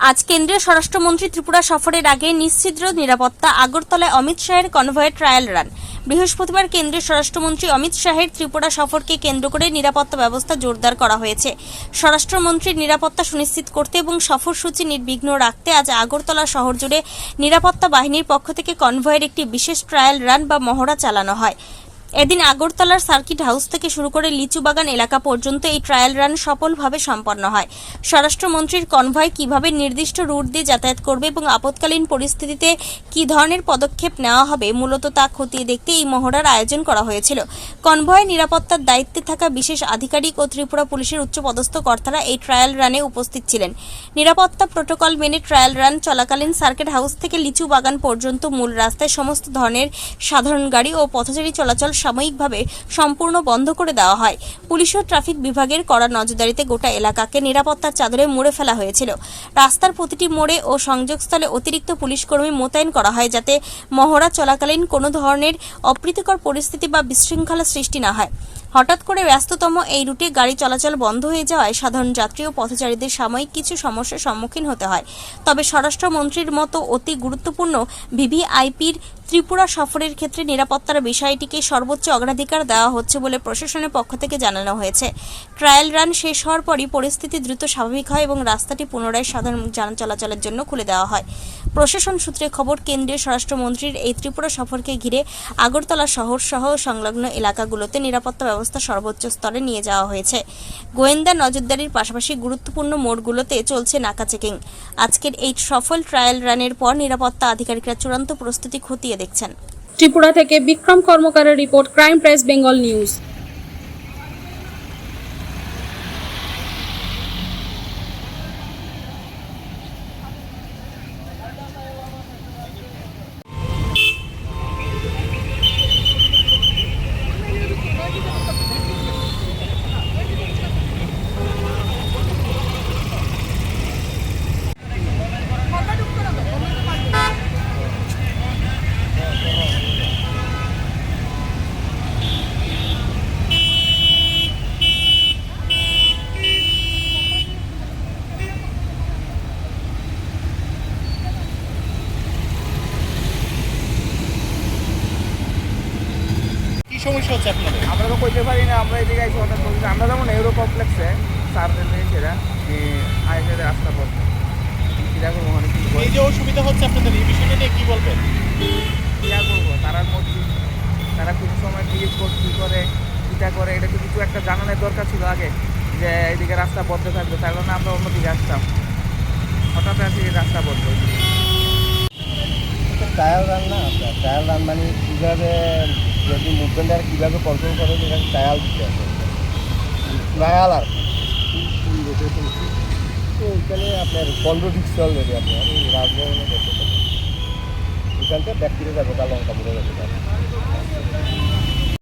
আজ কেন্দ্রীয় স্বরাষ্ট্রমন্ত্রী ত্রিপুরা সফরের আগে নিশ্ছিদ্র নিরাপত্তা আগরতলায় অমিত শাহের কনভয়ের ট্রায়াল রান। বৃহস্পতিবার কেন্দ্রীয় স্বরাষ্ট্রমন্ত্রী অমিত শাহের ত্রিপুরা সফরকে কেন্দ্র করে নিরাপত্তা ব্যবস্থা জোরদার করা হয়েছে। স্বরাষ্ট্রমন্ত্রীর নিরাপত্তা সুনিশ্চিত করতে এবং সফরসূচি নির্বিঘ্ন রাখতে আজ আগরতলা শহর জুড়ে নিরাপত্তা বাহিনীর পক্ষ থেকে কনভয়ের একটি বিশেষ ট্রায়াল রান বা মহড়া চালানো হয়। এদিন আগরতলার সার্কিট হাউস থেকে শুরু করে লিচুবাগান এলাকা পর্যন্ত এই ট্রায়াল রান সফলভাবে সম্পন্ন হয়। স্বরাষ্ট্রমন্ত্রীর কনভয় কিভাবে নির্দিষ্ট রুট দিয়ে যাতায়াত করবে এবং আপৎকালীন পরিস্থিতিতে কী ধরনের পদক্ষেপ নেওয়া হবে মূলত তা খতিয়ে দেখতে এই মহড়ার আয়োজন করা হয়েছিল। কনভয় নিরাপত্তার দায়িত্বে থাকা বিশেষ আধিকারিক ও ত্রিপুরা পুলিশের উচ্চপদস্থ কর্তারা এই ট্রায়াল রানে উপস্থিত ছিলেন। নিরাপত্তা প্রোটোকল মেনে ট্রায়াল রান চলাকালীন সার্কিট হাউস থেকে লিচু বাগান পর্যন্ত মূল রাস্তায় সমস্ত ধরনের সাধারণ গাড়ি ও পথচারী চলাচল সাময়িকভাবে সম্পূর্ণ বন্ধ করে দেওয়া হয়। পুলিশ ও ট্রাফিক বিভাগের কড়া নজরদারিতে গোটা এলাকাকে নিরাপত্তার চাদরে মুড়ে ফেলা হয়েছিল। রাস্তার প্রতিটি মোড়ে ও সংযোগস্থলে অতিরিক্ত পুলিশ কর্মী মোতায়েন করা হয় যাতে মহড়া চলাকালীন কোনো ধরনের অপ্রীতিকর পরিস্থিতি বা বিশৃঙ্খলা সৃষ্টি না হয়। হঠাৎ করে ব্যস্ততম এই রুটে গাড়ি চলাচল বন্ধ হয়ে যাওয়ায় সাধারণ যাত্রী ও পথচারীদের সাময়িক কিছু সমস্যার সম্মুখীন হতে হয়। তবে স্বরাষ্ট্রমন্ত্রীর মতো অতি গুরুত্বপূর্ণ ভিভিআইপির ত্রিপুরা সফরের ক্ষেত্রে নিরাপত্তার বিষয়টিকে সর্বোচ্চ অগ্রাধিকার দেওয়া হচ্ছে বলে প্রশাসনের পক্ষ থেকে জানানো হয়েছে। ট্রায়াল রান শেষ হওয়ার পরই পরিস্থিতি দ্রুত স্বাভাবিক হয় এবং রাস্তাটি পুনরায় সাধারণ যান চলাচলের জন্য খুলে দেওয়া হয়। প্রশাসন সূত্রে খবর, কেন্দ্রীয় স্বরাষ্ট্রমন্ত্রীর এই ত্রিপুরা সফরকে ঘিরে আগরতলা শহর সহ সংলগ্ন এলাকাগুলোতে নিরাপত্তা ব্যবস্থা সর্বোচ্চ স্তরে নিয়ে যাওয়া হয়েছে। গোয়েন্দা নজরদারির পাশাপাশি গুরুত্বপূর্ণ মোড়গুলোতে চলছে নাকা চেকিং। আজকের এই সফল ট্রায়াল রানের পর নিরাপত্তা আধিকারিকরা চূড়ান্ত প্রস্তুতি খতিয়ে দেখছেন। ত্রিপুরা থেকে বিক্রম কর্মকারের report, crime press Bengal news. সমস্যা হচ্ছে আপনাদের? আমরা তো কইতে পারি না, আমরা এদিকে আইসি হঠাৎ বলছি। আমরা যেমন ইউরো কমপ্লেক্সে সার সেরা আইসে রাস্তা পথ কিরা করবো, মানে কি এই যে অসুবিধা হচ্ছে আপনাদের, এই বিষয়টা নিয়ে কি বলবেন? কিরা করবো, তারার মধ্যে তারা কিছু সময় ক্লিক কী করে কীটা করে, এটা কিছু একটা জানানোর দরকার ছিল আগে যে এইদিকে রাস্তা বন্ধ থাকবে, তার কারণে আমরা অন্যদিকে আসতাম। হঠাৎ আসি রাস্তা বন্ধ। ট্রায়াল রান না, ট্রায়াল রান মানে কীভাবে যদি মুভমেন্ট আর কীভাবে কন্ট্রোল করে সেখানে ট্রায়াল দিতে হবে। ট্রায়াল আর তো ওইখানে আপনার 15 ডিস্ক অলরেডি আপনার রাজভবনে বসে থাকে, ওইখানটা ব্যক্তিরা যাবে, লঙ্কা পড়ে যাবে।